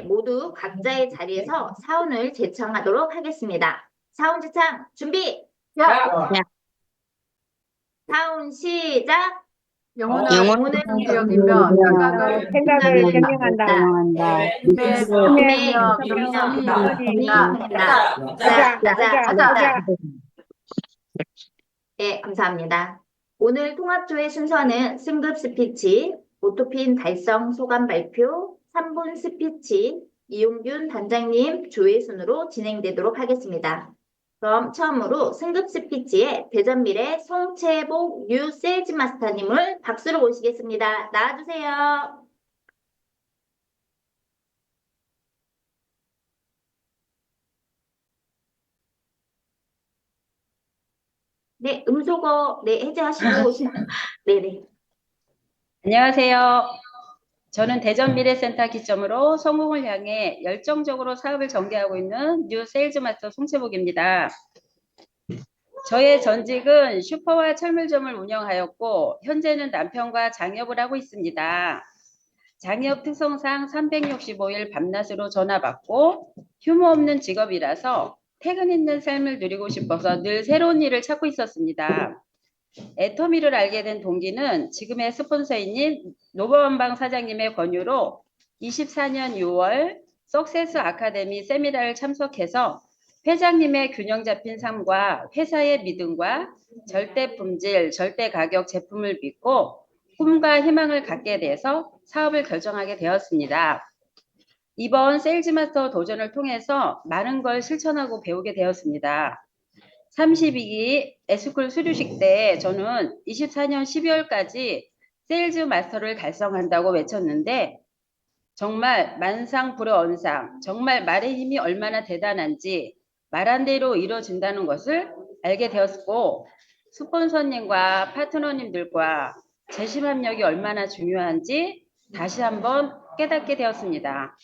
모두 각자의 자리에서 사운을 제청하도록 하겠습니다. 사운 제청 준비! 야, 사운 시작! 영혼은 오늘 생명을 여기며 생각을 생각을 변경한다. 바꾼다. 꿈에 꿈에 며 그며 명령이 명령이다. 가자, 가자. 네, 감사합니다. 오늘 통합조의 순서는 승급 스피치, 오토핀 달성 소감 발표, 3분 스피치, 이용균 단장님 조회 순으로 진행되도록 하겠습니다. 그럼 처음으로 승급 스피치의 대전미래 송채복 뉴 세일즈 마스터님을 박수로 모시겠습니다. 나와주세요. 네, 음소거 해제하시고 네네. 안녕하세요. 저는 대전 미래센터 기점으로 성공을 향해 열정적으로 사업을 전개하고 있는 뉴 세일즈 마스터 송채복입니다. 저의 전직은 슈퍼와 철물점을 운영하였고 현재는 남편과 장업을 하고 있습니다. 장업 특성상 365일 밤낮으로 전화받고 휴무 없는 직업이라서 퇴근 있는 삶을 누리고 싶어서 늘 새로운 일을 찾고 있었습니다. 애터미를 알게 된 동기는 지금의 스폰서인 노버원방 사장님의 권유로 24년 6월 석세스 아카데미 세미나를 참석해서 회장님의 균형 잡힌 삶과 회사의 믿음과 절대 품질, 절대 가격 제품을 믿고 꿈과 희망을 갖게 돼서 사업을 결정하게 되었습니다. 이번 세일즈마스터 도전을 통해서 많은 걸 실천하고 배우게 되었습니다. 32기 에스쿨 수료식 때 저는 24년 12월까지 세일즈 마스터를 달성한다고 외쳤는데 정말 만상불허언상, 정말 말의 힘이 얼마나 대단한지 말한 대로 이루어진다는 것을 알게 되었고 스폰서님과 파트너님들과 재심합력이 얼마나 중요한지 다시 한번 깨닫게 되었습니다.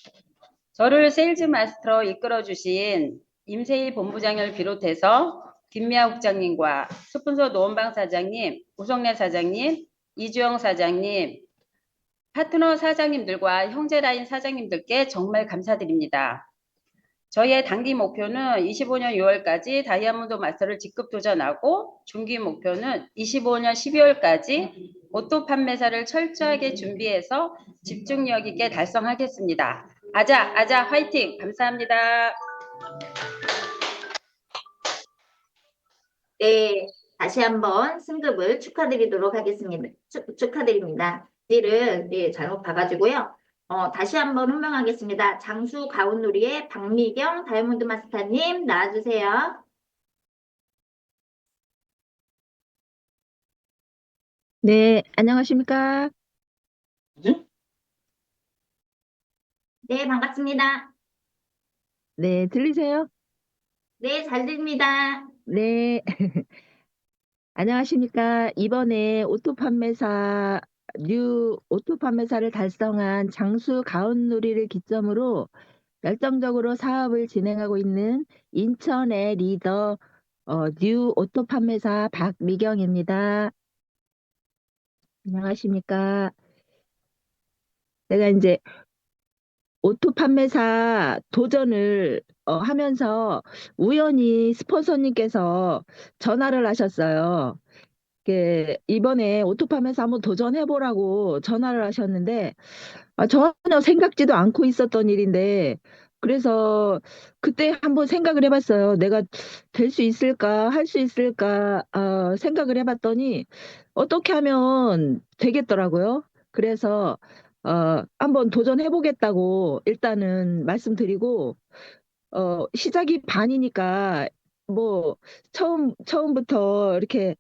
저를 세일즈 마스터로 이끌어주신 임세희 본부장을 비롯해서 김미아 국장님과 스폰서 노원방 사장님, 우성래 사장님, 이주영 사장님, 파트너 사장님들과 형제라인 사장님들께 정말 감사드립니다. 저희의 단기 목표는 25년 6월까지 다이아몬드 마스터를 직급 도전하고 중기 목표는 25년 12월까지 오토 판매사를 철저하게 준비해서 집중력 있게 달성하겠습니다. 아자, 아자, 화이팅! 감사합니다. 네, 다시 한번 승급을 축하드리도록 하겠습니다. 축하드립니다. 뒤를 잘못 봐가지고요. 다시 한번 훈명하겠습니다. 장수 가온누리의 박미경 다이아몬드 마스터님 나와주세요. 네, 안녕하십니까? 네, 반갑습니다. 네, 들리세요? 네, 잘 들립니다. 네, 안녕하십니까? 이번에 뉴 오토 판매사를 달성한 장수 가온누리를 기점으로 열정적으로 사업을 진행하고 있는 인천의 리더, 뉴 오토 판매사 박미경입니다. 안녕하십니까? 내가 이제 오토 판매사 도전을 하면서 우연히 스폰서님께서 전화를 하셨어요. 이번에 오토 판매사 한번 도전해보라고 전화를 하셨는데 전혀 생각지도 않고 있었던 일인데 그래서 그때 한번 생각을 해봤어요. 내가 될 수 있을까, 할 수 있을까 생각을 해봤더니 어떻게 하면 되겠더라고요. 그래서 한번 도전해보겠다고 일단은 말씀드리고 시작이 반이니까 뭐 처음부터 이렇게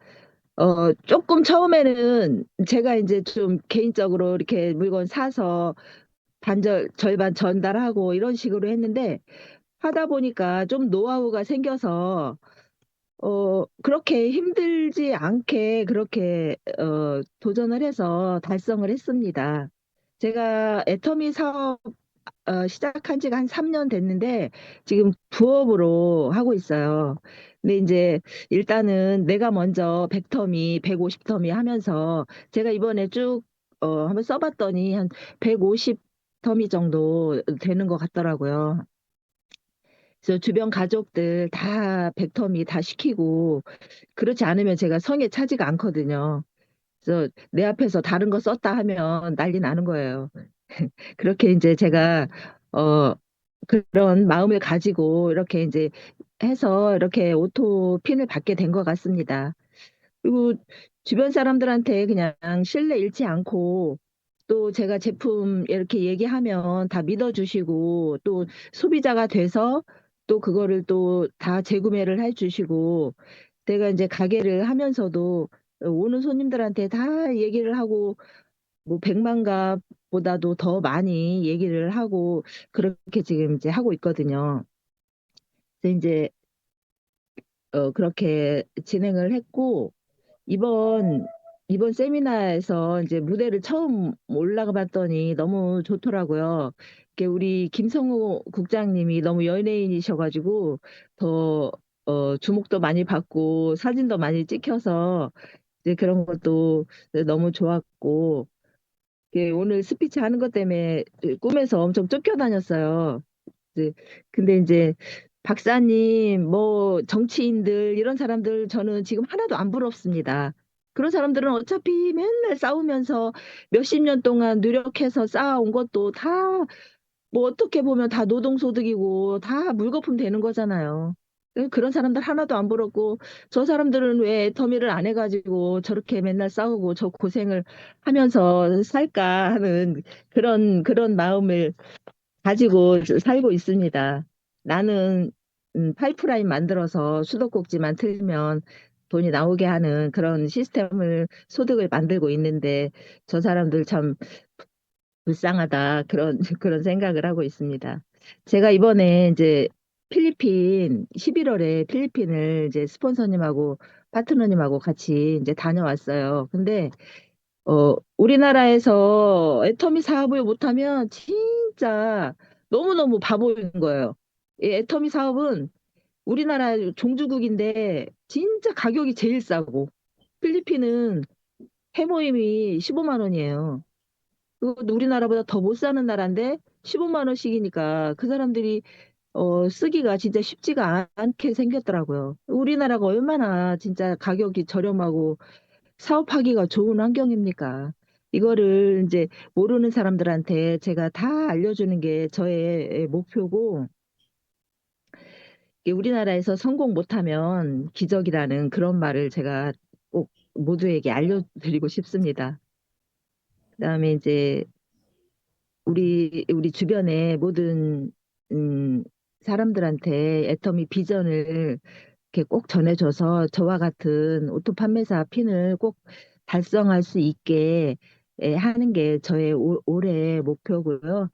조금 처음에는 제가 이제 좀 개인적으로 이렇게 물건 사서 절반 전달하고 이런 식으로 했는데 하다 보니까 좀 노하우가 생겨서 그렇게 힘들지 않게 그렇게 도전을 해서 달성을 했습니다. 제가 애터미 사업 시작한 지가 한 3년 됐는데 지금 부업으로 하고 있어요. 근데 이제 일단은 내가 먼저 100터미, 150터미 하면서 제가 이번에 쭉 한번 써봤더니 한 150 100터미 정도 되는 것 같더라고요. 그래서 주변 가족들 다 100터미 다 시키고 그렇지 않으면 제가 성에 차지가 않거든요. 그래서 내 앞에서 다른 거 썼다 하면 난리 나는 거예요. 그렇게 이제 제가 어 그런 마음을 가지고 이렇게 이제 해서 이렇게 오토핀을 받게 된 것 같습니다. 그리고 주변 사람들한테 그냥 신뢰 잃지 않고 또 제가 제품 이렇게 얘기하면 다 믿어주시고 또 소비자가 돼서 또 그거를 또 다 재구매를 해주시고 제가 이제 가게를 하면서도 오는 손님들한테 다 얘기를 하고 뭐 100만갑보다도 더 많이 얘기를 하고 그렇게 지금 이제 하고 있거든요. 그래서 이제 그렇게 진행을 했고 이번 이번 세미나에서 이제 무대를 처음 올라가 봤더니 너무 좋더라고요. 이게 우리 김성우 국장님이 너무 연예인이셔가지고 더 주목도 많이 받고 사진도 많이 찍혀서 이제 그런 것도 너무 좋았고 오늘 스피치 하는 것 때문에 꿈에서 엄청 쫓겨다녔어요. 이제 근데 이제 박사님, 뭐 정치인들 이런 사람들 저는 지금 하나도 안 부럽습니다. 그런 사람들은 어차피 맨날 싸우면서 몇십 년 동안 노력해서 쌓아온 것도 다 뭐 어떻게 보면 다 노동소득이고 다 물거품 되는 거잖아요. 그런 사람들 하나도 안 부럽고 저 사람들은 왜 애터미를 안 해가지고 저렇게 맨날 싸우고 저 고생을 하면서 살까 하는 그런 마음을 가지고 살고 있습니다. 나는 파이프라인 만들어서 수도꼭지만 틀면 돈이 나오게 하는 그런 시스템을 소득을 만들고 있는데 저 사람들 참 불쌍하다 그런 그런 생각을 하고 있습니다. 제가 이번에 이제 필리핀 11월에 필리핀을 이제 스폰서님하고 파트너님하고 같이 이제 다녀왔어요. 근데 우리나라에서 애터미 사업을 못하면 진짜 너무너무 바보인 거예요. 이 애터미 사업은 우리나라 종주국인데 진짜 가격이 제일 싸고 필리핀은 해모임이 15만 원이에요. 그것도 우리나라보다 더 못 사는 나라인데 15만 원씩이니까 그 사람들이 쓰기가 진짜 쉽지가 않게 생겼더라고요. 우리나라가 얼마나 진짜 가격이 저렴하고 사업하기가 좋은 환경입니까? 이거를 이제 모르는 사람들한테 제가 다 알려주는 게 저의 목표고, 이게 우리나라에서 성공 못하면 기적이라는 그런 말을 제가 꼭 모두에게 알려드리고 싶습니다. 그다음에 이제 우리 주변의 모든 음, 사람들한테 애터미 비전을 이렇게 꼭 전해줘서 저와 같은 오토 판매사 핀을 꼭 달성할 수 있게 하는 게 저의 올해 목표고요.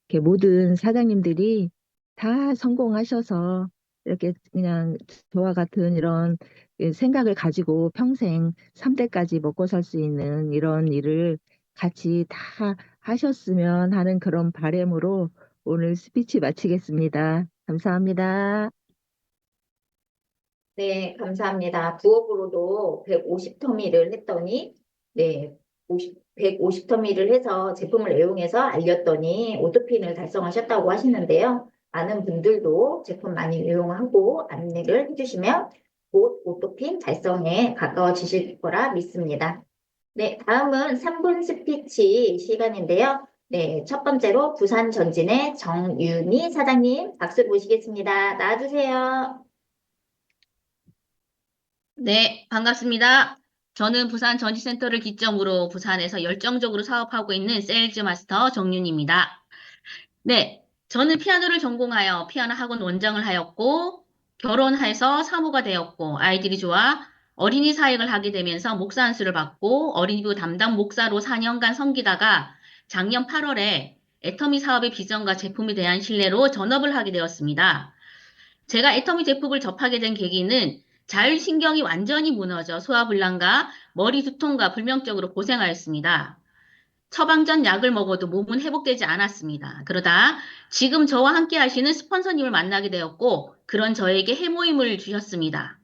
이렇게 모든 사장님들이 다 성공하셔서 이렇게 그냥 저와 같은 이런 생각을 가지고 평생 3대까지 먹고 살 수 있는 이런 일을 같이 다 하셨으면 하는 그런 바람으로 오늘 스피치 마치겠습니다. 감사합니다. 네, 감사합니다. 부업으로도 150터미를 했더니, 네, 150터미를 해서 제품을 애용해서 알렸더니 오토핀을 달성하셨다고 하시는데요. 많은 분들도 제품 많이 이용하고 안내를 해주시면 곧 오토핀 달성에 가까워지실 거라 믿습니다. 네, 다음은 3분 스피치 시간인데요. 네, 첫 번째로 부산 전진의 정윤희 사장님 박수로 모시겠습니다. 나와주세요. 네, 반갑습니다. 저는 부산 전시센터를 기점으로 부산에서 열정적으로 사업하고 있는 세일즈 마스터 정윤입니다. 네, 저는 피아노를 전공하여 피아노 학원 원장을 하였고, 결혼해서 사모가 되었고, 아이들이 좋아 어린이 사역을 하게 되면서 목사 안수를 받고 어린이부 담당 목사로 4년간 섬기다가 작년 8월에 애터미 사업의 비전과 제품에 대한 신뢰로 전업을 하게 되었습니다. 제가 애터미 제품을 접하게 된 계기는 자율신경이 완전히 무너져 소화불량과 머리 두통과 불면증으로 고생하였습니다. 처방전 약을 먹어도 몸은 회복되지 않았습니다. 그러다 지금 저와 함께 하시는 스폰서님을 만나게 되었고 그런 저에게 해모임을 주셨습니다.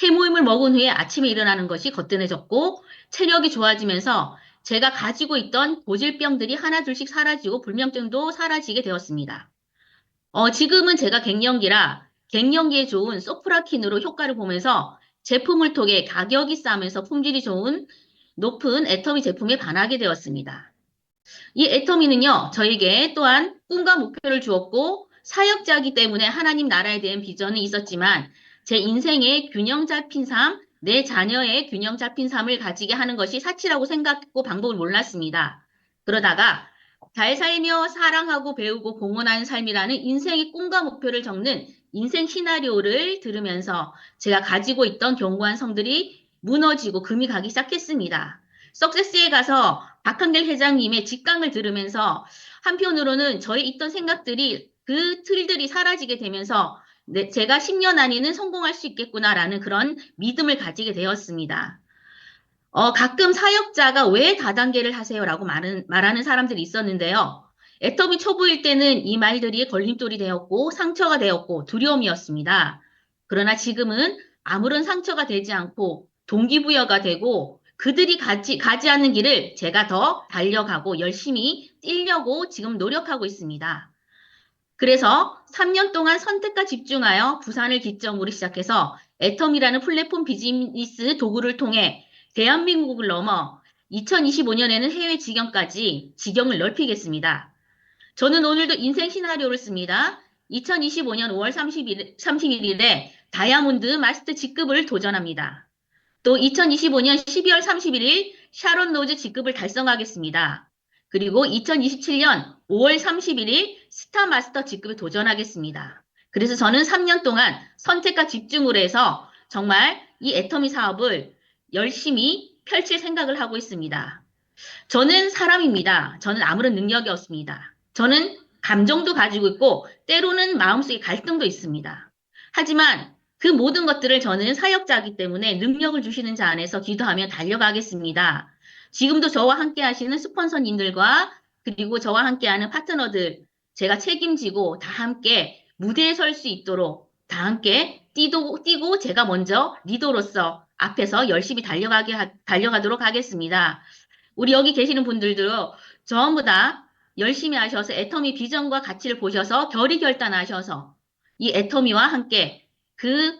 해모임을 먹은 후에 아침에 일어나는 것이 거뜬해졌고 체력이 좋아지면서 제가 가지고 있던 고질병들이 하나둘씩 사라지고 불면증도 사라지게 되었습니다. 지금은 제가 갱년기라 갱년기에 좋은 소프라킨으로 효과를 보면서 제품을 통해 가격이 싸면서 품질이 좋은 높은 애터미 제품에 반하게 되었습니다. 이 애터미는요, 저에게 또한 꿈과 목표를 주었고 사역자이기 때문에 하나님 나라에 대한 비전이 있었지만 제 인생의 균형 잡힌 삶, 내 자녀의 균형 잡힌 삶을 가지게 하는 것이 사치라고 생각했고 방법을 몰랐습니다. 그러다가 잘 살며 사랑하고 배우고 공헌하는 삶이라는 인생의 꿈과 목표를 적는 인생 시나리오를 들으면서 제가 가지고 있던 견고한 성들이 무너지고 금이 가기 시작했습니다. 석세스에 가서 박한길 회장님의 직강을 들으면서 한편으로는 저의 있던 생각들이 그 틀들이 사라지게 되면서 제가 10년 안에는 성공할 수 있겠구나라는 그런 믿음을 가지게 되었습니다. 가끔 사역자가 왜 다단계를 하세요라고 말하는 사람들이 있었는데요. 애터미 초보일 때는 이 말들이 걸림돌이 되었고 상처가 되었고 두려움이었습니다. 그러나 지금은 아무런 상처가 되지 않고 동기부여가 되고 그들이 가지 않는 길을 제가 더 달려가고 열심히 뛰려고 지금 노력하고 있습니다. 그래서 3년 동안 선택과 집중하여 부산을 기점으로 시작해서 애텀이라는 플랫폼 비즈니스 도구를 통해 대한민국을 넘어 2025년에는 해외 직영을 넓히겠습니다. 저는 오늘도 인생 시나리오를 씁니다. 2025년 5월 31일에 다이아몬드 마스터 직급을 도전합니다. 또 2025년 12월 31일 샤론 로즈 직급을 달성하겠습니다. 그리고 2027년 5월 31일 스타마스터 직급에 도전하겠습니다. 그래서 저는 3년 동안 선택과 집중을 해서 정말 이 애터미 사업을 열심히 펼칠 생각을 하고 있습니다. 저는 사람입니다. 저는 아무런 능력이 없습니다. 저는 감정도 가지고 있고 때로는 마음속에 갈등도 있습니다. 하지만 그 모든 것들을 저는 사역자이기 때문에 능력을 주시는 자 안에서 기도하며 달려가겠습니다. 지금도 저와 함께 하시는 스폰서님들과 그리고 저와 함께하는 파트너들 제가 책임지고 다 함께 무대에 설 수 있도록 다 함께 뛰고 제가 먼저 리더로서 앞에서 열심히 달려가도록 하겠습니다. 우리 여기 계시는 분들도 전부 다 열심히 하셔서 애터미 비전과 가치를 보셔서 결의결단하셔서 이 애터미와 함께 그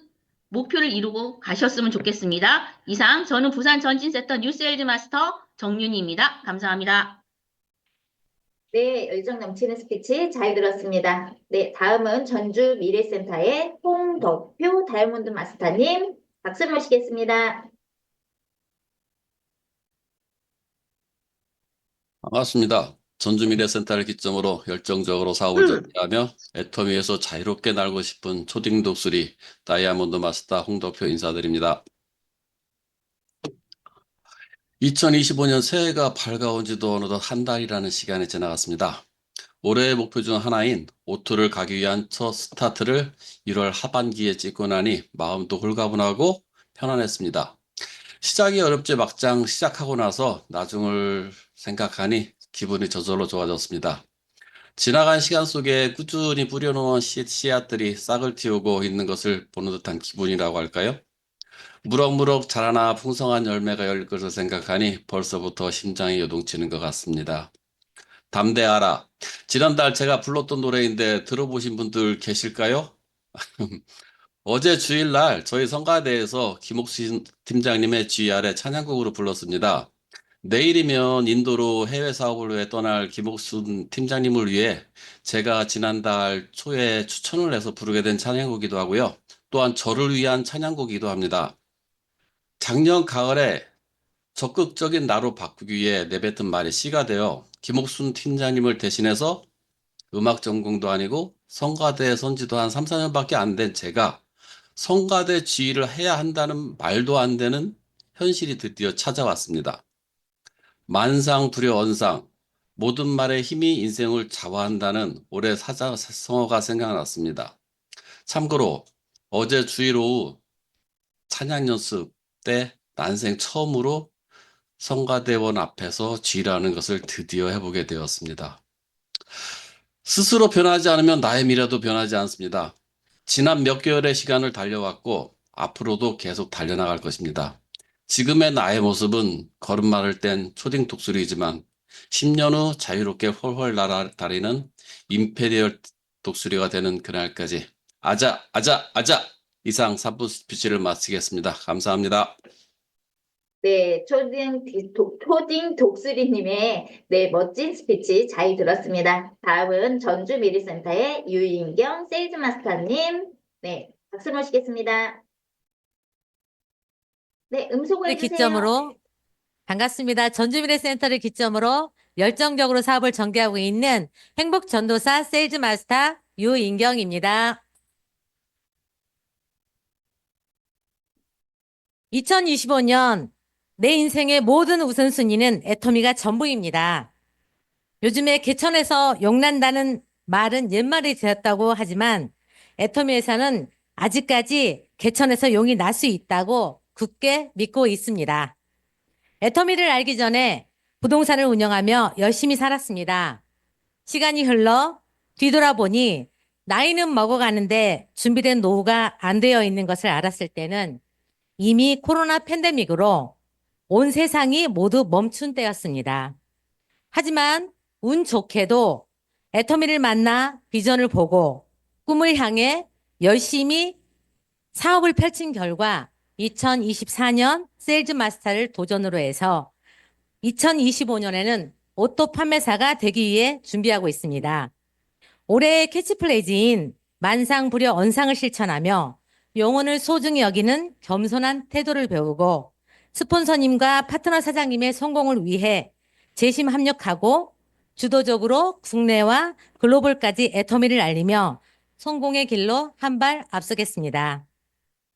목표를 이루고 가셨으면 좋겠습니다. 이상 저는 부산 전진센터 뉴세일즈 마스터 정윤희입니다. 감사합니다. 네, 열정 넘치는 스피치 잘 들었습니다. 네, 다음은 전주 미래센터의 홍덕표 다이아몬드 마스터님 박수 모시겠습니다. 반갑습니다. 전주미래센터를 기점으로 열정적으로 사업을 전개하며 애터미에서 자유롭게 날고 싶은 초딩 독수리 다이아몬드 마스터 홍덕표 인사드립니다. 2025년 새해가 밝아온 지도 어느덧 한 달이라는 시간이 지나갔습니다. 올해의 목표 중 하나인 O2를 가기 위한 첫 스타트를 1월 하반기에 찍고 나니 마음도 홀가분하고 편안했습니다. 시작이 어렵지 막상 시작하고 나서 나중을 생각하니 기분이 저절로 좋아졌습니다. 지나간 시간 속에 꾸준히 뿌려놓은 씨앗들이 싹을 틔우고 있는 것을 보는 듯한 기분이라고 할까요? 무럭무럭 자라나 풍성한 열매가 열릴 것을 생각하니 벌써부터 심장이 요동치는 것 같습니다. 담대하라. 지난달 제가 불렀던 노래인데 들어보신 분들 계실까요? 어제 주일날 저희 성가대에서 김옥신 팀장님의 지휘 아래 찬양곡으로 불렀습니다. 내일이면 인도로 해외 사업을 위해 떠날 김옥순 팀장님을 위해 제가 지난달 초에 추천을 해서 부르게 된 찬양곡이기도 하고요. 또한 저를 위한 찬양곡이기도 합니다. 작년 가을에 적극적인 나로 바꾸기 위해 내뱉은 말이 씨가 되어 김옥순 팀장님을 대신해서 음악 전공도 아니고 성가대 선지도 한 3, 4년밖에 안 된 제가 성가대 지휘를 해야 한다는 말도 안 되는 현실이 드디어 찾아왔습니다. 만상 불여언상 모든 말의 힘이 인생을 좌우한다는 올해 사자성어가 생각났습니다. 참고로 어제 주일 오후 찬양 연습 때 난생 처음으로 성가대원 앞에서 지휘라는 것을 드디어 해보게 되었습니다. 스스로 변하지 않으면 나의 미래도 변하지 않습니다. 지난 몇 개월의 시간을 달려왔고 앞으로도 계속 달려나갈 것입니다. 지금의 나의 모습은 걸음마를 뗀 초딩 독수리이지만 10년 후 자유롭게 훨훨 날아다니는 임페리얼 독수리가 되는 그날까지 아자, 아자, 아자! 이상 3부 스피치를 마치겠습니다. 감사합니다. 네, 초딩 독수리님의 네, 멋진 스피치 잘 들었습니다. 다음은 전주 미리센터의 유인경 세일즈마스터님, 네, 박수 모시겠습니다. 네, 음소거 해주세요. 기점으로 반갑습니다. 전주미래센터를 기점으로 열정적으로 사업을 전개하고 있는 행복전도사 세일즈마스터 유인경입니다. 2025년 내 인생의 모든 우선순위는 애터미가 전부입니다. 요즘에 개천에서 용난다는 말은 옛말이 되었다고 하지만 애터미 회사는 아직까지 개천에서 용이 날 수 있다고 굳게 믿고 있습니다. 애터미를 알기 전에 부동산을 운영하며 열심히 살았습니다. 시간이 흘러 뒤돌아보니 나이는 먹어가는데 준비된 노후가 안 되어 있는 것을 알았을 때는 이미 코로나 팬데믹으로 온 세상이 모두 멈춘 때였습니다. 하지만 운 좋게도 애터미를 만나 비전을 보고 꿈을 향해 열심히 사업을 펼친 결과 2024년 세일즈 마스터를 도전으로 해서 2025년에는 오토 판매사가 되기 위해 준비하고 있습니다. 올해의 캐치플레이즈인 만상부려 언상을 실천하며 영혼을 소중히 여기는 겸손한 태도를 배우고 스폰서님과 파트너 사장님의 성공을 위해 재심 합력하고 주도적으로 국내와 글로벌까지 애터미를 알리며 성공의 길로 한 발 앞서겠습니다.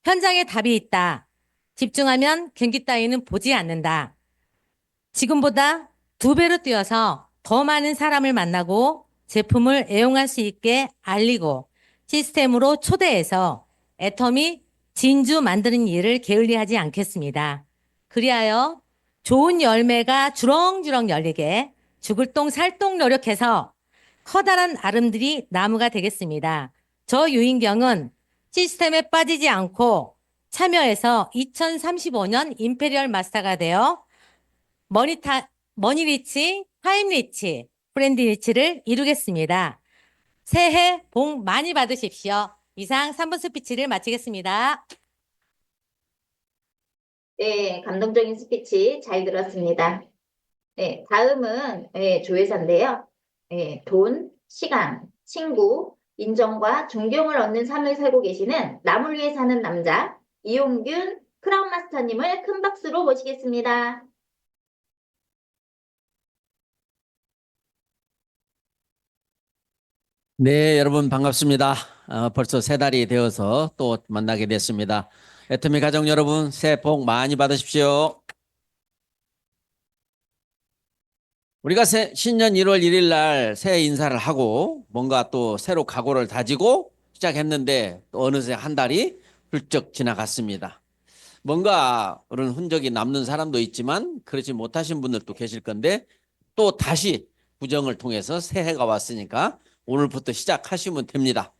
현장에 답이 있다. 집중하면 경기 따위는 보지 않는다. 지금보다 2배로 뛰어서 더 많은 사람을 만나고 제품을 애용할 수 있게 알리고 시스템으로 초대해서 애터미 진주 만드는 일을 게을리하지 않겠습니다. 그리하여 좋은 열매가 주렁주렁 열리게 죽을 똥 살 똥 노력해서 커다란 아름드리 나무가 되겠습니다. 저 유인경은 시스템에 빠지지 않고 참여해서 2035년 임페리얼 마스터가 되어 머니리치, 타임리치, 프렌드리치를 이루겠습니다. 새해 복 많이 받으십시오. 이상 3분 스피치를 마치겠습니다. 네, 감동적인 스피치 잘 들었습니다. 네, 다음은 조회사인데요. 네, 돈, 시간, 친구, 인정과 존경을 얻는 삶을 살고 계시는 남을 위해 사는 남자 이용균 크라운 마스터님을 큰 박수로 모시겠습니다. 네, 여러분 반갑습니다. 벌써 3달이 되어서 또 만나게 됐습니다. 애터미 가족 여러분, 새해 복 많이 받으십시오. 우리가 신년 1월 1일 날 새해 인사를 하고 뭔가 또 새로 각오를 다지고 시작했는데 또 어느새 한 달이 훌쩍 지나갔습니다. 뭔가 그런 흔적이 남는 사람도 있지만 그렇지 못하신 분들도 계실 건데 또 다시 구정을 통해서 새해가 왔으니까 오늘부터 시작하시면 됩니다.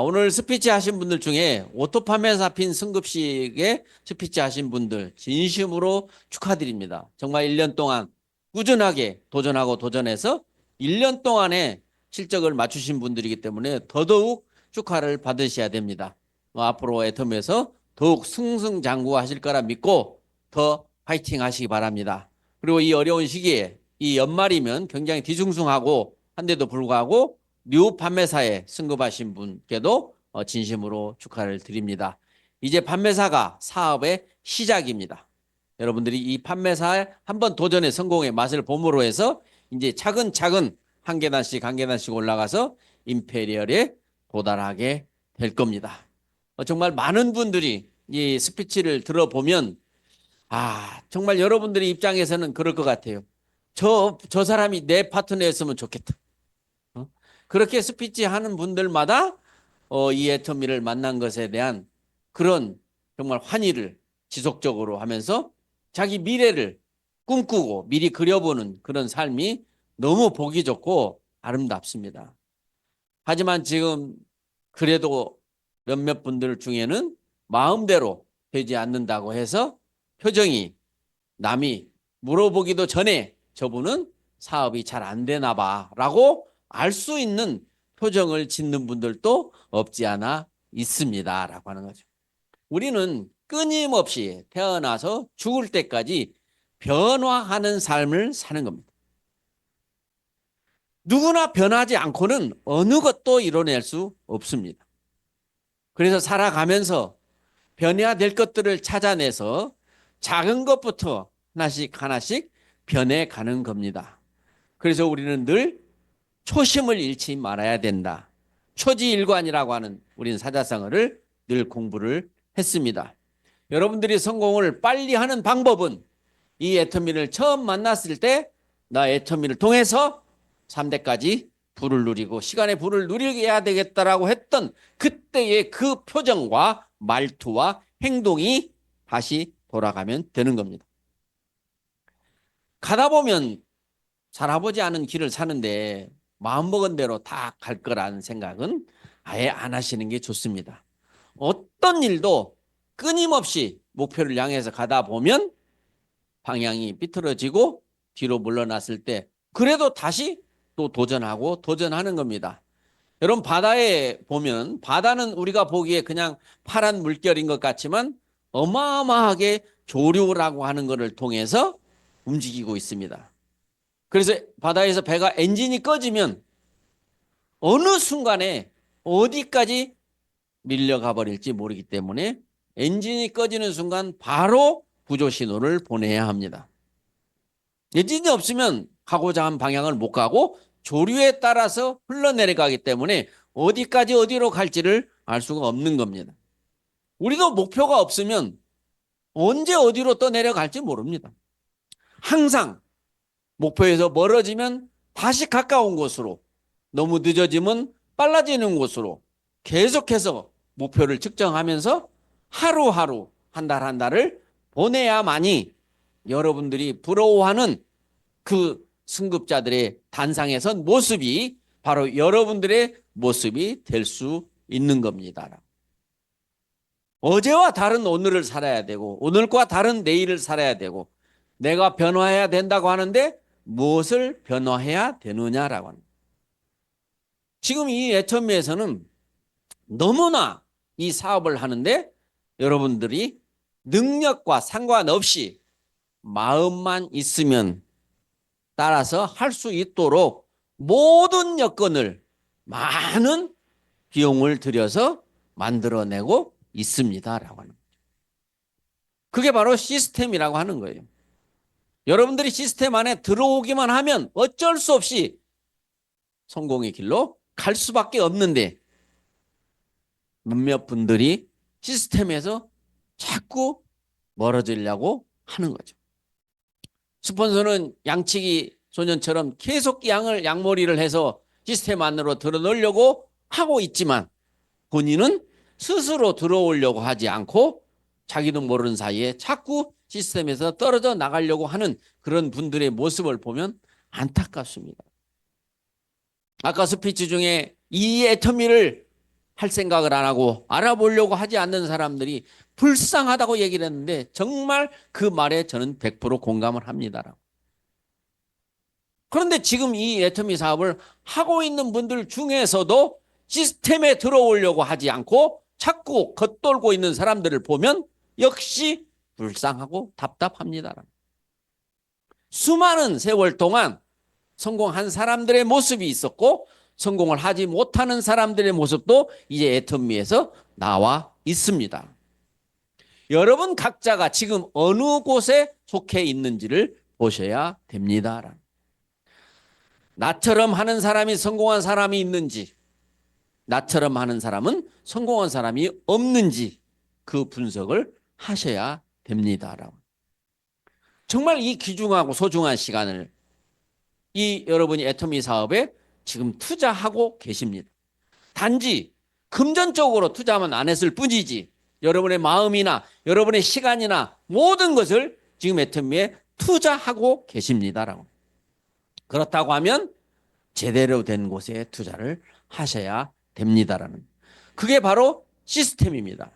오늘 스피치 하신 분들 중에 오토 판매사 핀 승급식에 스피치 하신 분들 진심으로 축하드립니다. 정말 1년 동안 꾸준하게 도전하고 도전해서 1년 동안에 실적을 맞추신 분들이기 때문에 더더욱 축하를 받으셔야 됩니다. 앞으로 애터미에서 더욱 승승장구하실 거라 믿고 더 파이팅 하시기 바랍니다. 그리고 이 어려운 시기에 이 연말이면 굉장히 뒤숭숭하고 한데도 불구하고 뉴 판매사에 승급하신 분께도 진심으로 축하를 드립니다. 이제 판매사가 사업의 시작입니다. 여러분들이 이 판매사에 한번 도전의 성공의 맛을 봄으로 해서 이제 차근차근 한 계단씩 한 계단씩 올라가서 임페리얼에 도달하게 될 겁니다. 정말 많은 분들이 이 스피치를 들어보면 정말 여러분들의 입장에서는 그럴 것 같아요. 저 사람이 내 파트너였으면 좋겠다. 그렇게 스피치 하는 분들마다 이 애터미를 만난 것에 대한 그런 정말 환희를 지속적으로 하면서 자기 미래를 꿈꾸고 미리 그려보는 그런 삶이 너무 보기 좋고 아름답습니다. 하지만 지금 그래도 몇몇 분들 중에는 마음대로 되지 않는다고 해서 표정이 남이 물어보기도 전에 저분은 사업이 잘 안 되나 봐라고 알 수 있는 표정을 짓는 분들도 없지 않아 있습니다라고 하는 거죠. 우리는 끊임없이 태어나서 죽을 때까지 변화하는 삶을 사는 겁니다. 누구나 변하지 않고는 어느 것도 이뤄낼 수 없습니다. 그래서 살아가면서 변해야 될 것들을 찾아내서 작은 것부터 하나씩 하나씩 변해가는 겁니다. 그래서 우리는 늘 초심을 잃지 말아야 된다. 초지일관이라고 하는 우리는 사자성어를 늘 공부를 했습니다. 여러분들이 성공을 빨리 하는 방법은 이 애터미를 처음 만났을 때 나 애터미를 통해서 3대까지 부를 누리고 시간의 부를 누리게 해야 되겠다라고 했던 그때의 그 표정과 말투와 행동이 다시 돌아가면 되는 겁니다. 가다 보면 살아보지 않은 길을 사는데 마음먹은 대로 다 갈 거라는 생각은 아예 안 하시는 게 좋습니다. 어떤 일도 끊임없이 목표를 향해서 가다 보면 방향이 삐뚤어지고 뒤로 물러났을 때 그래도 다시 또 도전하고 도전하는 겁니다. 여러분 바다에 보면 바다는 우리가 보기에 그냥 파란 물결인 것 같지만 어마어마하게 조류라고 하는 것을 통해서 움직이고 있습니다. 그래서 바다에서 배가 엔진이 꺼지면 어느 순간에 어디까지 밀려가 버릴지 모르기 때문에 엔진이 꺼지는 순간 바로 구조 신호를 보내야 합니다. 엔진이 없으면 가고자 한 방향을 못 가고 조류에 따라서 흘러내려가기 때문에 어디까지 어디로 갈지를 알 수가 없는 겁니다. 우리도 목표가 없으면 언제 어디로 또 내려갈지 모릅니다. 항상 목표에서 멀어지면 다시 가까운 곳으로, 너무 늦어지면 빨라지는 곳으로 계속해서 목표를 측정하면서 하루하루 한 달 한 달을 보내야만이 여러분들이 부러워하는 그 승급자들의 단상에 선 모습이 바로 여러분들의 모습이 될 수 있는 겁니다. 어제와 다른 오늘을 살아야 되고 오늘과 다른 내일을 살아야 되고 내가 변화해야 된다고 하는데 무엇을 변화해야 되느냐라고 합니다. 지금 이 애터미에서는 너무나 이 사업을 하는데 여러분들이 능력과 상관없이 마음만 있으면 따라서 할 수 있도록 모든 여건을 많은 비용을 들여서 만들어내고 있습니다라고 하는 거죠. 그게 바로 시스템이라고 하는 거예요. 여러분들이 시스템 안에 들어오기만 하면 어쩔 수 없이 성공의 길로 갈 수밖에 없는데 몇몇 분들이 시스템에서 자꾸 멀어지려고 하는 거죠. 스폰서는 양치기 소년처럼 계속 양머리를 해서 시스템 안으로 들어넣으려고 하고 있지만 본인은 스스로 들어오려고 하지 않고 자기도 모르는 사이에 자꾸 시스템에서 떨어져 나가려고 하는 그런 분들의 모습을 보면 안타깝습니다. 아까 스피치 중에 이 애터미를 할 생각을 안 하고 알아보려고 하지 않는 사람들이 불쌍하다고 얘기를 했는데 정말 그 말에 저는 100% 공감을 합니다. 그런데 지금 이 애터미 사업을 하고 있는 분들 중에서도 시스템에 들어오려고 하지 않고 자꾸 겉돌고 있는 사람들을 보면 역시 불쌍하고 답답합니다. 수많은 세월 동안 성공한 사람들의 모습이 있었고 성공을 하지 못하는 사람들의 모습도 이제 애터미에서 나와 있습니다. 여러분 각자가 지금 어느 곳에 속해 있는지를 보셔야 됩니다. 나처럼 하는 사람이 성공한 사람이 있는지, 나처럼 하는 사람은 성공한 사람이 없는지 그 분석을 하셔야 됩니다. 정말 이 귀중하고 소중한 시간을 이 여러분이 애터미 사업에 지금 투자하고 계십니다. 단지 금전적으로 투자만 안 했을 뿐이지 여러분의 마음이나 여러분의 시간이나 모든 것을 지금 애터미에 투자하고 계십니다. 그렇다고 하면 제대로 된 곳에 투자를 하셔야 됩니다라는 그게 바로 시스템입니다.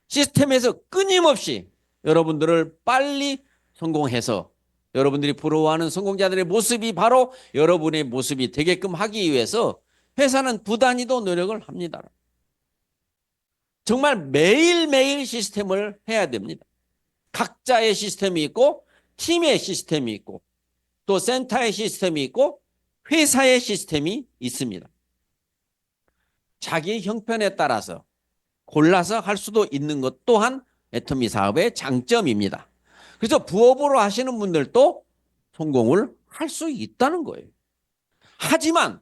시스템에서 끊임없이 여러분들을 빨리 성공해서 여러분들이 부러워하는 성공자들의 모습이 바로 여러분의 모습이 되게끔 하기 위해서 회사는 부단히도 노력을 합니다. 정말 매일매일 시스템을 해야 됩니다. 각자의 시스템이 있고 팀의 시스템이 있고 또 센터의 시스템이 있고 회사의 시스템이 있습니다. 자기 형편에 따라서 골라서 할 수도 있는 것 또한 애터미 사업의 장점입니다. 그래서 부업으로 하시는 분들도 성공을 할 수 있다는 거예요. 하지만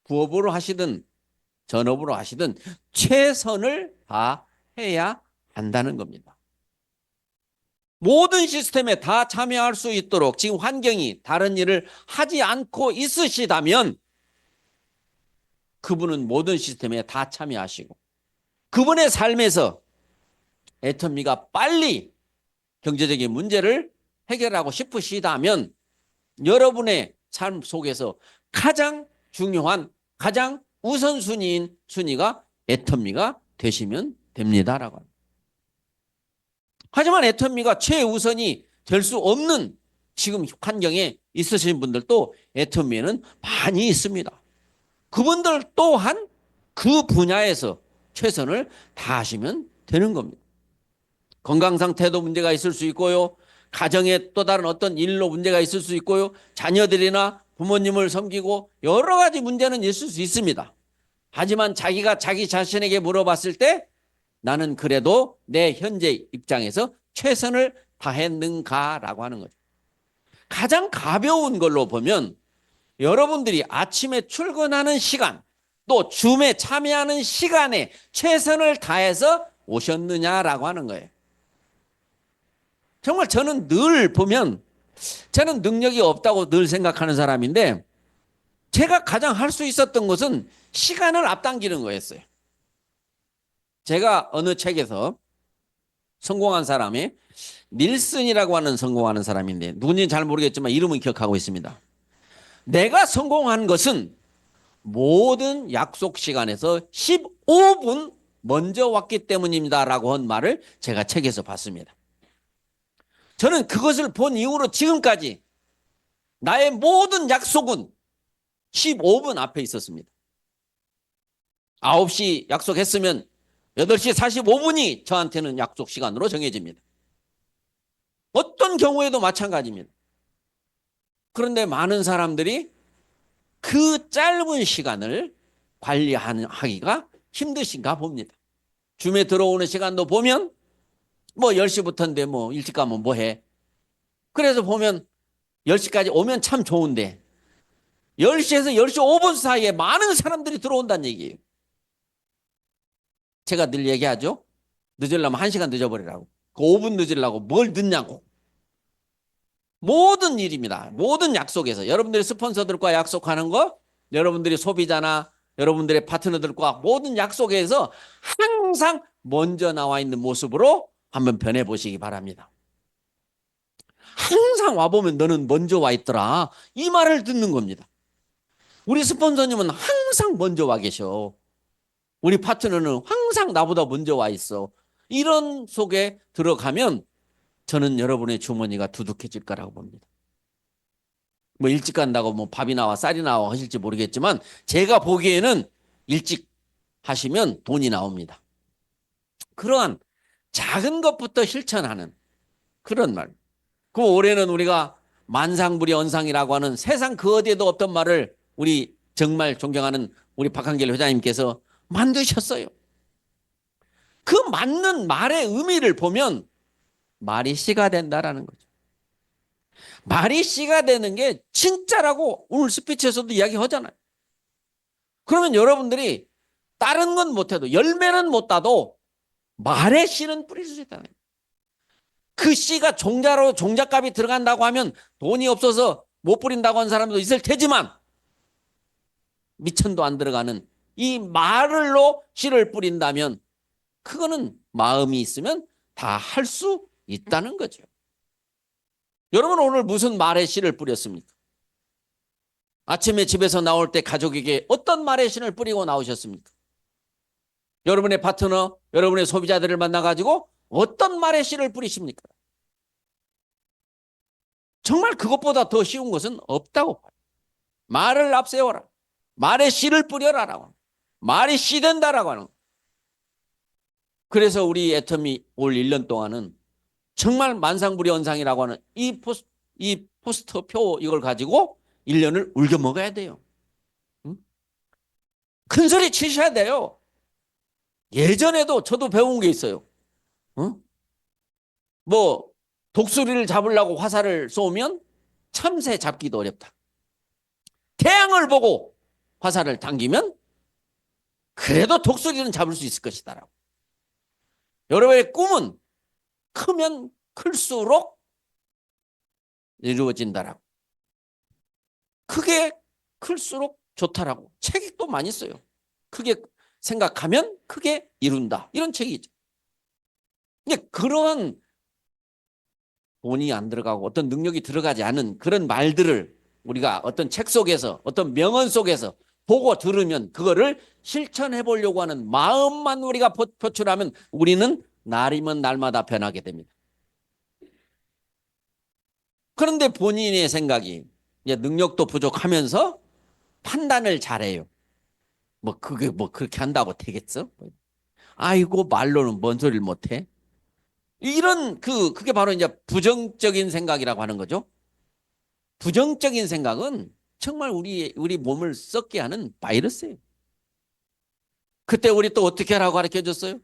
부업으로 하시든 전업으로 하시든 최선을 다해야 한다는 겁니다. 모든 시스템에 다 참여할 수 있도록 지금 환경이 다른 일을 하지 않고 있으시다면 그분은 모든 시스템에 다 참여하시고 그분의 삶에서 애터미가 빨리 경제적인 문제를 해결하고 싶으시다면 여러분의 삶 속에서 가장 중요한 가장 우선순위인 순위가 애터미가 되시면 됩니다라고 합니다. 하지만 애터미가 최우선이 될 수 없는 지금 환경에 있으신 분들도 애터미에는 많이 있습니다. 그분들 또한 그 분야에서 최선을 다하시면 되는 겁니다. 건강 상태도 문제가 있을 수 있고요. 가정에 또 다른 어떤 일로 문제가 있을 수 있고요. 자녀들이나 부모님을 섬기고 여러 가지 문제는 있을 수 있습니다. 하지만 자기가 자기 자신에게 물어봤을 때 나는 그래도 내 현재 입장에서 최선을 다했는가라고 하는 거죠. 가장 가벼운 걸로 보면 여러분들이 아침에 출근하는 시간 또 줌에 참여하는 시간에 최선을 다해서 오셨느냐라고 하는 거예요. 정말 저는 늘 보면 저는 능력이 없다고 늘 생각하는 사람인데 제가 가장 할 수 있었던 것은 시간을 앞당기는 거였어요. 제가 어느 책에서 성공한 사람이 닐슨이라고 하는 성공하는 사람인데 누군지 잘 모르겠지만 이름은 기억하고 있습니다. 내가 성공한 것은 모든 약속 시간에서 15분 먼저 왔기 때문입니다라고 한 말을 제가 책에서 봤습니다. 저는 그것을 본 이후로 지금까지 나의 모든 약속은 15분 앞에 있었습니다. 9시 약속했으면 8시 45분이 저한테는 약속 시간으로 정해집니다. 어떤 경우에도 마찬가지입니다. 그런데 많은 사람들이 그 짧은 시간을 관리하기가 힘드신가 봅니다. 줌에 들어오는 시간도 보면 뭐 10시부터인데 뭐 일찍 가면 뭐 해? 그래서 보면 10시까지 오면 참 좋은데 10시에서 10시 5분 사이에 많은 사람들이 들어온다는 얘기예요. 제가 늘 얘기하죠. 늦으려면 1시간 늦어버리라고. 그 5분 늦으려고 뭘 늦냐고. 모든 일입니다. 모든 약속에서 여러분들이 스폰서들과 약속하는 거, 여러분들이 소비자나 여러분들의 파트너들과 모든 약속에서 항상 먼저 나와 있는 모습으로 한번 변해보시기 바랍니다. 항상 와보면 너는 먼저 와 있더라. 이 말을 듣는 겁니다. 우리 스폰서님은 항상 먼저 와 계셔. 우리 파트너는 항상 나보다 먼저 와 있어. 이런 속에 들어가면 저는 여러분의 주머니가 두둑해질 거라고 봅니다. 뭐 일찍 간다고 뭐 밥이 나와 쌀이 나와 하실지 모르겠지만 제가 보기에는 일찍 하시면 돈이 나옵니다. 그러한 작은 것부터 실천하는 그런 말. 그 올해는 우리가 만상불이 언상이라고 하는 세상 그 어디에도 없던 말을 우리 정말 존경하는 우리 박한길 회장님께서 만드셨어요. 그 맞는 말의 의미를 보면 말이 씨가 된다라는 거죠. 말이 씨가 되는 게 진짜라고 오늘 스피치에서도 이야기하잖아요. 그러면 여러분들이 다른 건 못해도 열매는 못 따도 말의 씨는 뿌릴 수 있다는 거예요. 그 씨가 종자로 종잣값이 들어간다고 하면 돈이 없어서 못 뿌린다고 하는 사람도 있을 테지만 미천도 안 들어가는 이 말로 씨를 뿌린다면 그거는 마음이 있으면 다 할 수 있다는 거죠. 여러분 오늘 무슨 말의 씨를 뿌렸습니까? 아침에 집에서 나올 때 가족에게 어떤 말의 씨를 뿌리고 나오셨습니까? 여러분의 파트너, 여러분의 소비자들을 만나가지고 어떤 말의 씨를 뿌리십니까? 정말 그것보다 더 쉬운 것은 없다고 봐요. 말을 앞세워라. 말에 씨를 뿌려라라고. 말이 씨 된다라고 하는. 그래서 우리 애터미 올 1년 동안은 정말 만상불이언상이라고 하는 이 포스터표 이걸 가지고 1년을 울겨 먹어야 돼요. 응? 큰 소리 치셔야 돼요. 예전에도 저도 배운 게 있어요. 응? 뭐 독수리를 잡으려고 화살을 쏘면 참새 잡기도 어렵다. 태양을 보고 화살을 당기면 그래도 독수리는 잡을 수 있을 것이다라고. 여러분의 꿈은 크면 클수록 이루어진다라고. 크게 클수록 좋다라고. 책이 또 많이 써요. 크게 생각하면 크게 이룬다. 이런 책이 있죠. 근데 그런 돈이 안 들어가고 어떤 능력이 들어가지 않은 그런 말들을 우리가 어떤 책 속에서 어떤 명언 속에서 보고 들으면 그거를 실천해 보려고 하는 마음만 우리가 표출하면 우리는 날이면 날마다 변하게 됩니다. 그런데 본인의 생각이 이제 능력도 부족하면서 판단을 잘해요. 뭐 그게 뭐 그렇게 한다고 되겠어? 아이고 말로는 뭔 소리를 못해? 이런 그게 바로 이제 부정적인 생각이라고 하는 거죠. 부정적인 생각은 정말 우리 몸을 썩게 하는 바이러스예요. 그때 우리 또 어떻게 하라고 가르쳐 줬어요?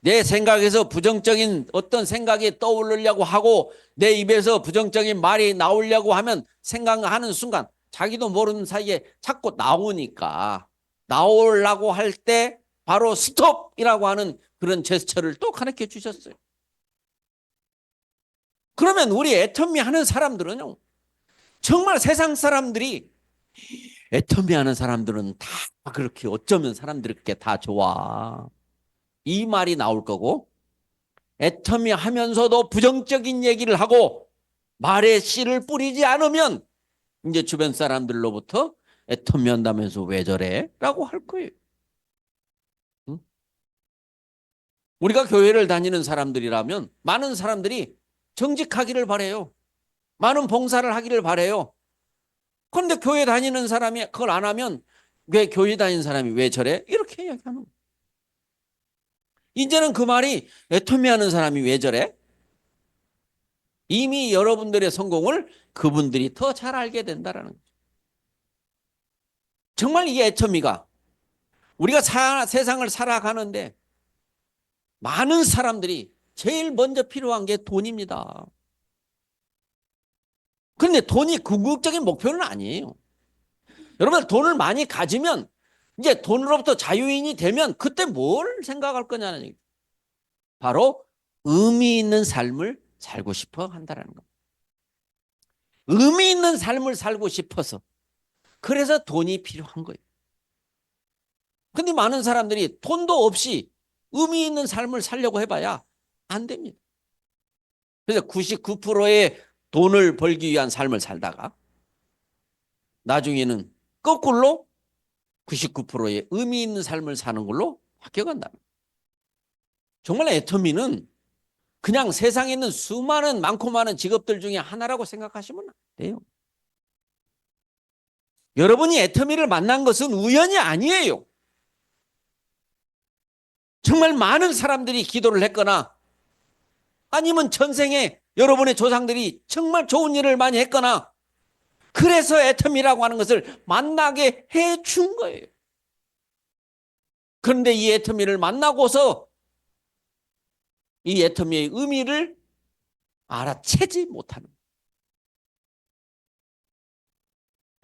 내 생각에서 부정적인 어떤 생각이 떠오르려고 하고 내 입에서 부정적인 말이 나오려고 하면 생각하는 순간 자기도 모르는 사이에 자꾸 나오니까 나오려고 할 때 바로 스톱이라고 하는 그런 제스처를 또 가르쳐 주셨어요. 그러면 우리 애터미 하는 사람들은요. 정말 세상 사람들이 애터미 하는 사람들은 다 그렇게 어쩌면 사람들께 다 좋아. 이 말이 나올 거고 애터미 하면서도 부정적인 얘기를 하고 말에 씨를 뿌리지 않으면 이제 주변 사람들로부터 애터미 한다면서 왜 저래? 라고 할 거예요. 응? 우리가 교회를 다니는 사람들이라면 많은 사람들이 정직하기를 바라요. 많은 봉사를 하기를 바라요. 그런데 교회 다니는 사람이 그걸 안 하면 왜 교회 다니는 사람이 왜 저래? 이렇게 이야기하는 거예요. 이제는 그 말이 애터미 하는 사람이 왜 저래? 이미 여러분들의 성공을 그분들이 더 잘 알게 된다는 거죠. 정말 이 애터미가 우리가 세상을 살아가는데 많은 사람들이 제일 먼저 필요한 게 돈입니다. 그런데 돈이 궁극적인 목표는 아니에요. 여러분 돈을 많이 가지면 이제 돈으로부터 자유인이 되면 그때 뭘 생각할 거냐는 얘기죠. 바로 의미 있는 삶을 살고 싶어 한다는 겁니다. 의미 있는 삶을 살고 싶어서 그래서 돈이 필요한 거예요. 근데 많은 사람들이 돈도 없이 의미 있는 삶을 살려고 해봐야 안 됩니다. 그래서 99%의 돈을 벌기 위한 삶을 살다가 나중에는 거꾸로 99%의 의미 있는 삶을 사는 걸로 바뀌어간다. 정말 애터미는 그냥 세상에 있는 수많은 많고 많은 직업들 중에 하나라고 생각하시면 안 돼요. 여러분이 애터미를 만난 것은 우연이 아니에요. 정말 많은 사람들이 기도를 했거나 아니면 전생에 여러분의 조상들이 정말 좋은 일을 많이 했거나 그래서 애터미라고 하는 것을 만나게 해준 거예요. 그런데 이 애터미를 만나고서 이 애터미의 의미를 알아채지 못하는 거예요.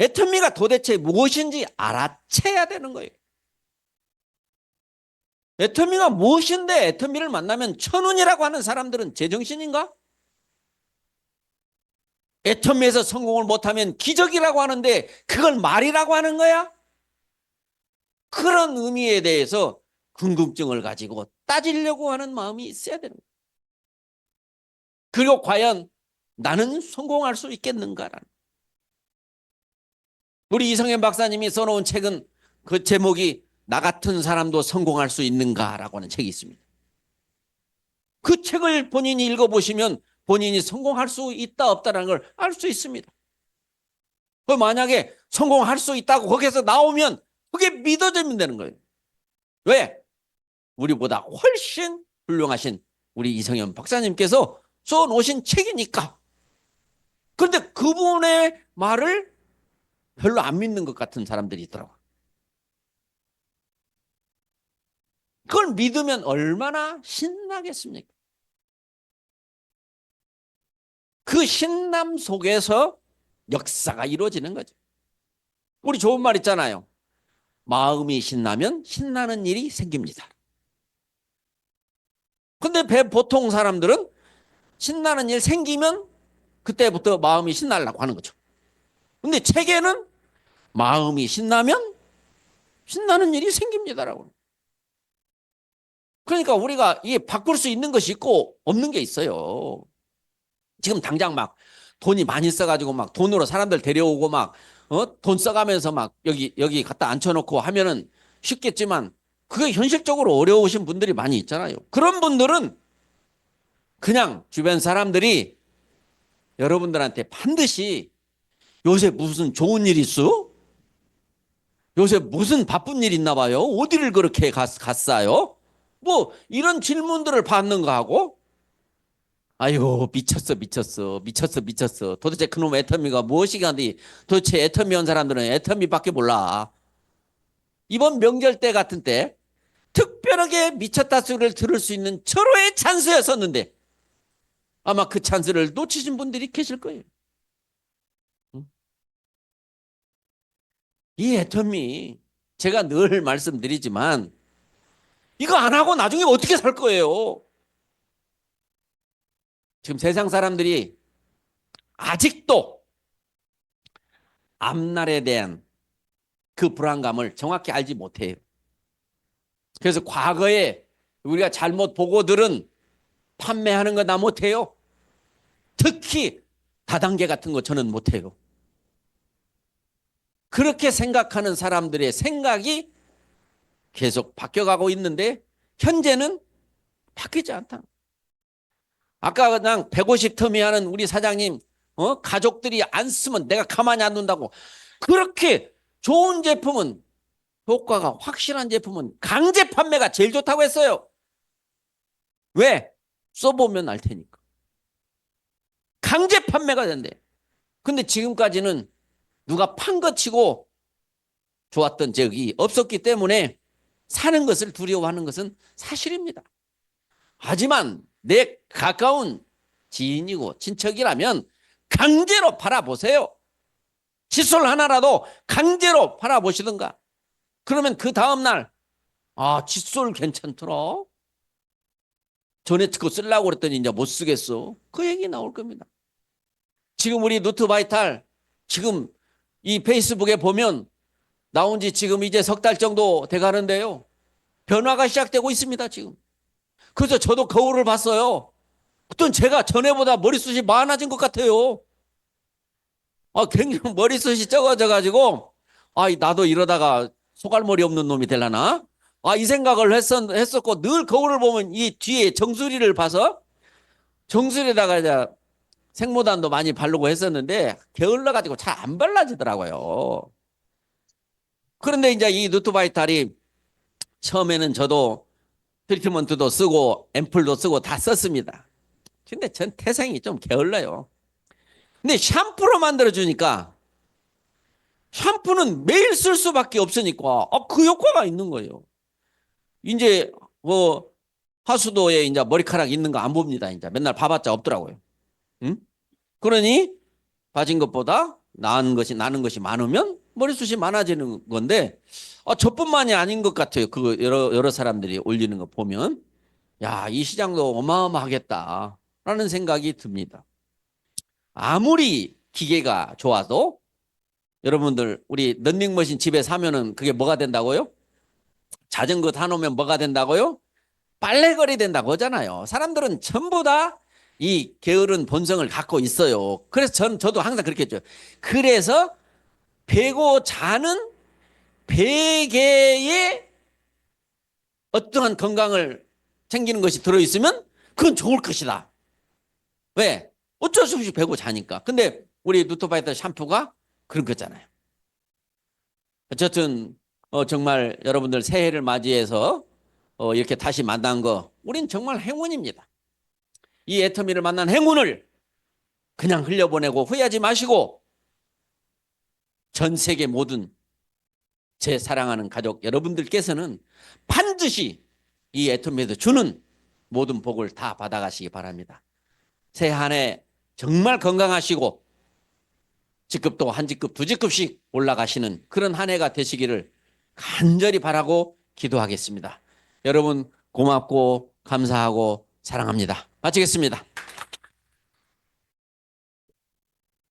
애터미가 도대체 무엇인지 알아채야 되는 거예요. 애터미가 무엇인데 애터미를 만나면 천운이라고 하는 사람들은 제정신인가? 애터미에서 성공을 못하면 기적이라고 하는데 그걸 말이라고 하는 거야? 그런 의미에 대해서 궁금증을 가지고 따지려고 하는 마음이 있어야 되는 거예요. 그리고 과연 나는 성공할 수 있겠는가라는. 우리 이성현 박사님이 써놓은 책은 그 제목이 나 같은 사람도 성공할 수 있는가라고 하는 책이 있습니다. 그 책을 본인이 읽어보시면 본인이 성공할 수 있다 없다라는 걸 알 수 있습니다. 만약에 성공할 수 있다고 거기서 나오면 그게 믿어지면 되는 거예요. 왜? 우리보다 훨씬 훌륭하신 우리 이성현 박사님께서 써놓으신 책이니까. 그런데 그분의 말을 별로 안 믿는 것 같은 사람들이 있더라고요. 그걸 믿으면 얼마나 신나겠습니까? 그 신남 속에서 역사가 이루어지는 거죠. 우리 좋은 말 있잖아요. 마음이 신나면 신나는 일이 생깁니다. 근데 보통 사람들은 신나는 일 생기면 그때부터 마음이 신나려고 하는 거죠. 근데 책에는 마음이 신나면 신나는 일이 생깁니다라고. 그러니까 우리가 이게 바꿀 수 있는 것이 있고 없는 게 있어요. 지금 당장 막 돈이 많이 써가지고 막 돈으로 사람들 데려오고 막 돈 써가면서 막 여기 갖다 앉혀놓고 하면은 쉽겠지만 그게 현실적으로 어려우신 분들이 많이 있잖아요. 그런 분들은 그냥 주변 사람들이 여러분들한테 반드시 요새 무슨 좋은 일 있어? 요새 무슨 바쁜 일 있나 봐요? 어디를 그렇게 갔어요? 뭐 이런 질문들을 받는 거 하고 아이고 미쳤어. 도대체 그놈 애터미가 무엇이간디 도대체 애터미 온 사람들은 애터미밖에 몰라. 이번 명절 때 같은 때 특별하게 미쳤다 소리를 들을 수 있는 절호의 찬스였었는데 아마 그 찬스를 놓치신 분들이 계실 거예요. 이 애터미 제가 늘 말씀드리지만 이거 안 하고 나중에 어떻게 살 거예요? 지금 세상 사람들이 아직도 앞날에 대한 그 불안감을 정확히 알지 못해요. 그래서 과거에 우리가 잘못 보고 들은 판매하는 거 나 못해요. 특히 다단계 같은 거 저는 못해요. 그렇게 생각하는 사람들의 생각이 계속 바뀌어가고 있는데 현재는 바뀌지 않다. 아까 그냥 150터미 하는 우리 사장님 가족들이 안 쓰면 내가 가만히 안 둔다고. 그렇게 좋은 제품은 효과가 확실한 제품은 강제 판매가 제일 좋다고 했어요. 왜? 써보면 알 테니까. 강제 판매가 된대. 근데 지금까지는 누가 판 거 치고 좋았던 적이 없었기 때문에 사는 것을 두려워하는 것은 사실입니다. 하지만 내 가까운 지인이고 친척이라면 강제로 팔아보세요. 칫솔 하나라도 강제로 팔아보시든가. 그러면 그 다음날 칫솔 괜찮더라. 전에 그거 쓰려고 그랬더니 이제 못 쓰겠어. 그 얘기 나올 겁니다. 지금 우리 누트바이탈 지금 이 페이스북에 보면 나온 지 지금 이제 석 달 정도 돼가는데요. 변화가 시작되고 있습니다, 지금. 그래서 저도 거울을 봤어요. 어떤 제가 전에보다 머리숱이 많아진 것 같아요. 굉장히 머리숱이 적어져가지고, 나도 이러다가 소갈머리 없는 놈이 되려나? 이 생각을 했었고, 늘 거울을 보면 이 뒤에 정수리를 봐서, 정수리에다가 이제 생모단도 많이 바르고 했었는데, 게을러가지고 잘 안 발라지더라고요. 그런데 이제 이 누트바이탈이 처음에는 저도 트리트먼트도 쓰고 앰플도 쓰고 다 썼습니다. 근데 전 태생이 좀 게을러요. 근데 샴푸로 만들어주니까 샴푸는 매일 쓸 수밖에 없으니까 그 효과가 있는 거예요. 이제 하수도에 이제 머리카락 있는 거 안 봅니다. 이제 맨날 봐봤자 없더라고요. 응? 그러니 빠진 것보다 나는 것이 많으면 머리숱이 많아지는 건데 저뿐만이 아닌 것 같아요. 그 여러 사람들이 올리는 거 보면 이 시장도 어마어마하겠다라는 생각이 듭니다. 아무리 기계가 좋아도 여러분들 우리 런닝머신 집에 사면은 그게 뭐가 된다고요? 자전거 타놓으면 뭐가 된다고요? 빨래거리 된다고 하잖아요. 사람들은 전부 다 이 게으른 본성을 갖고 있어요. 그래서 저도 항상 그렇게 했죠. 그래서 베고 자는 베개에 어떠한 건강을 챙기는 것이 들어있으면 그건 좋을 것이다. 왜? 어쩔 수 없이 배고 자니까. 근데 우리 누토바이터 샴푸가 그런 거잖아요. 어쨌든 정말 여러분들 새해를 맞이해서 이렇게 다시 만난 거 우린 정말 행운입니다. 이 애터미를 만난 행운을 그냥 흘려보내고 후회하지 마시고 전 세계 모든 제 사랑하는 가족 여러분들께서는 반드시 이 애터미에서 주는 모든 복을 다 받아가시기 바랍니다. 새해 한 해 정말 건강하시고 직급도 한 직급 두 직급씩 올라가시는 그런 한 해가 되시기를 간절히 바라고 기도하겠습니다. 여러분 고맙고 감사하고 사랑합니다. 마치겠습니다.